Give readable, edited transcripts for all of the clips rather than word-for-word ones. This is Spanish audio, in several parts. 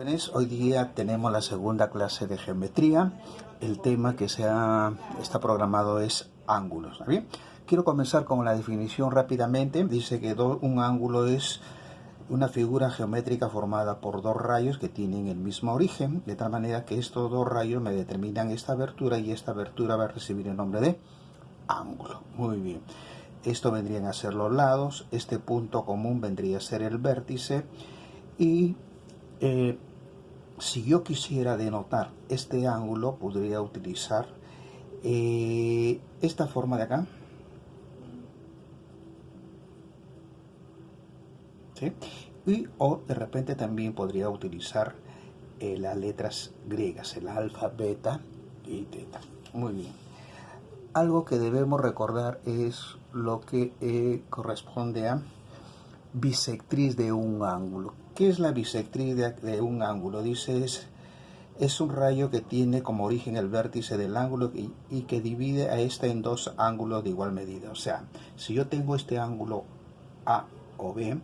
Jóvenes, hoy día tenemos la segunda clase de geometría. El tema que está programado es ángulos. ¿Está bien? Quiero comenzar con la definición rápidamente. Dice que un ángulo es una figura geométrica formada por dos rayos que tienen el mismo origen, de tal manera que estos dos rayos me determinan esta abertura y esta abertura va a recibir el nombre de ángulo. Muy bien. Esto vendrían a ser los lados, este punto común vendría a ser el vértice y si yo quisiera denotar este ángulo, podría utilizar esta forma de acá. ¿Sí? O de repente también podría utilizar las letras griegas, el alfa, beta y teta. Muy bien. Algo que debemos recordar es lo que corresponde a bisectriz de un ángulo. ¿Qué es la bisectriz de un ángulo? Dice es un rayo que tiene como origen el vértice del ángulo y que divide a este en dos ángulos de igual medida. O sea, si yo tengo este ángulo A o B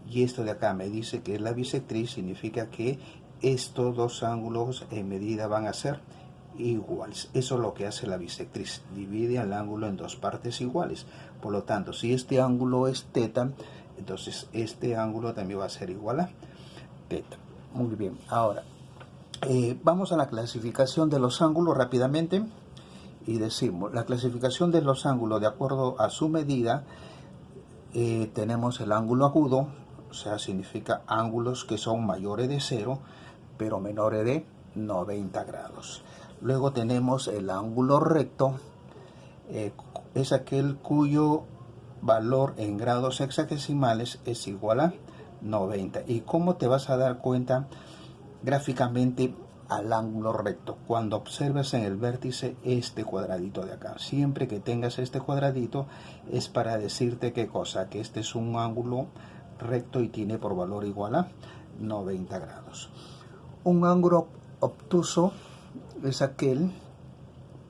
y esto de acá me dice que es la bisectriz, significa que estos dos ángulos en medida van a ser iguales. Eso es lo que hace la bisectriz, divide el ángulo en dos partes iguales. Por lo tanto, si este ángulo es teta, entonces este ángulo también va a ser igual a teta. Muy bien, ahora vamos a la clasificación de los ángulos rápidamente y decimos la clasificación de los ángulos de acuerdo a su medida. Tenemos el ángulo agudo, o sea, significa ángulos que son mayores de 0 pero menores de 90 grados. Luego tenemos el ángulo recto, es aquel cuyo valor en grados hexadesimales es igual a 90. ¿Y cómo te vas a dar cuenta gráficamente al ángulo recto? Cuando observes en el vértice este cuadradito de acá. Siempre que tengas este cuadradito es para decirte qué cosa, que este es un ángulo recto y tiene por valor igual a 90 grados. Un ángulo obtuso es aquel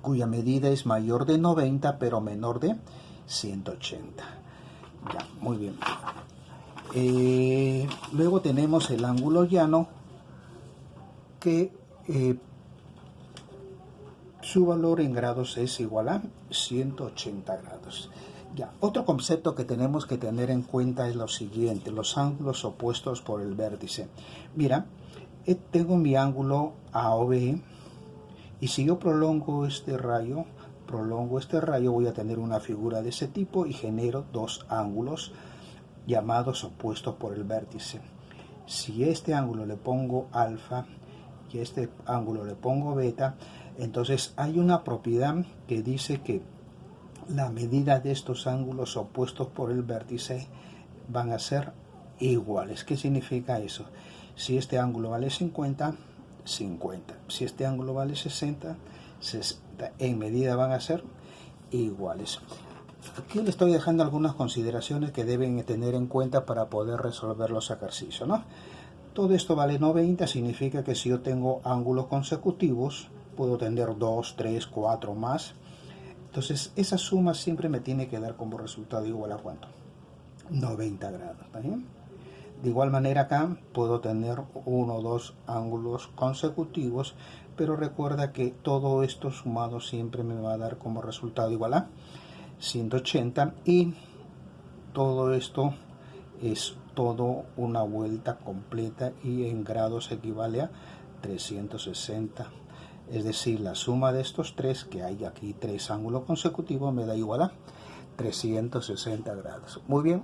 cuya medida es mayor de 90 pero menor de 180. Ya, muy bien. Luego tenemos el ángulo llano, que su valor en grados es igual a 180 grados. Ya, otro concepto que tenemos que tener en cuenta es lo siguiente: los ángulos opuestos por el vértice. Mira, tengo mi ángulo AOB y si yo prolongo este rayo, voy a tener una figura de ese tipo y genero dos ángulos llamados opuestos por el vértice. Si este ángulo le pongo alfa y este ángulo le pongo beta, entonces hay una propiedad que dice que la medida de estos ángulos opuestos por el vértice van a ser iguales. ¿Qué significa eso? Si este ángulo vale 50, 50. Si este ángulo vale 60, 60. En medida van a ser iguales. Aquí le estoy dejando algunas consideraciones que deben tener en cuenta para poder resolver los ejercicios, ¿no? Todo esto vale 90, significa que si yo tengo ángulos consecutivos, puedo tener 2, 3, 4 más. Entonces, esa suma siempre me tiene que dar como resultado igual a ¿cuánto? 90 grados, ¿está bien? De igual manera acá puedo tener 1 o 2 ángulos consecutivos, pero recuerda que todo esto sumado siempre me va a dar como resultado igual a 180 y todo esto es todo una vuelta completa y en grados equivale a 360. Es decir, la suma de estos tres, que hay aquí tres ángulos consecutivos, me da igual a 360 grados. Muy bien.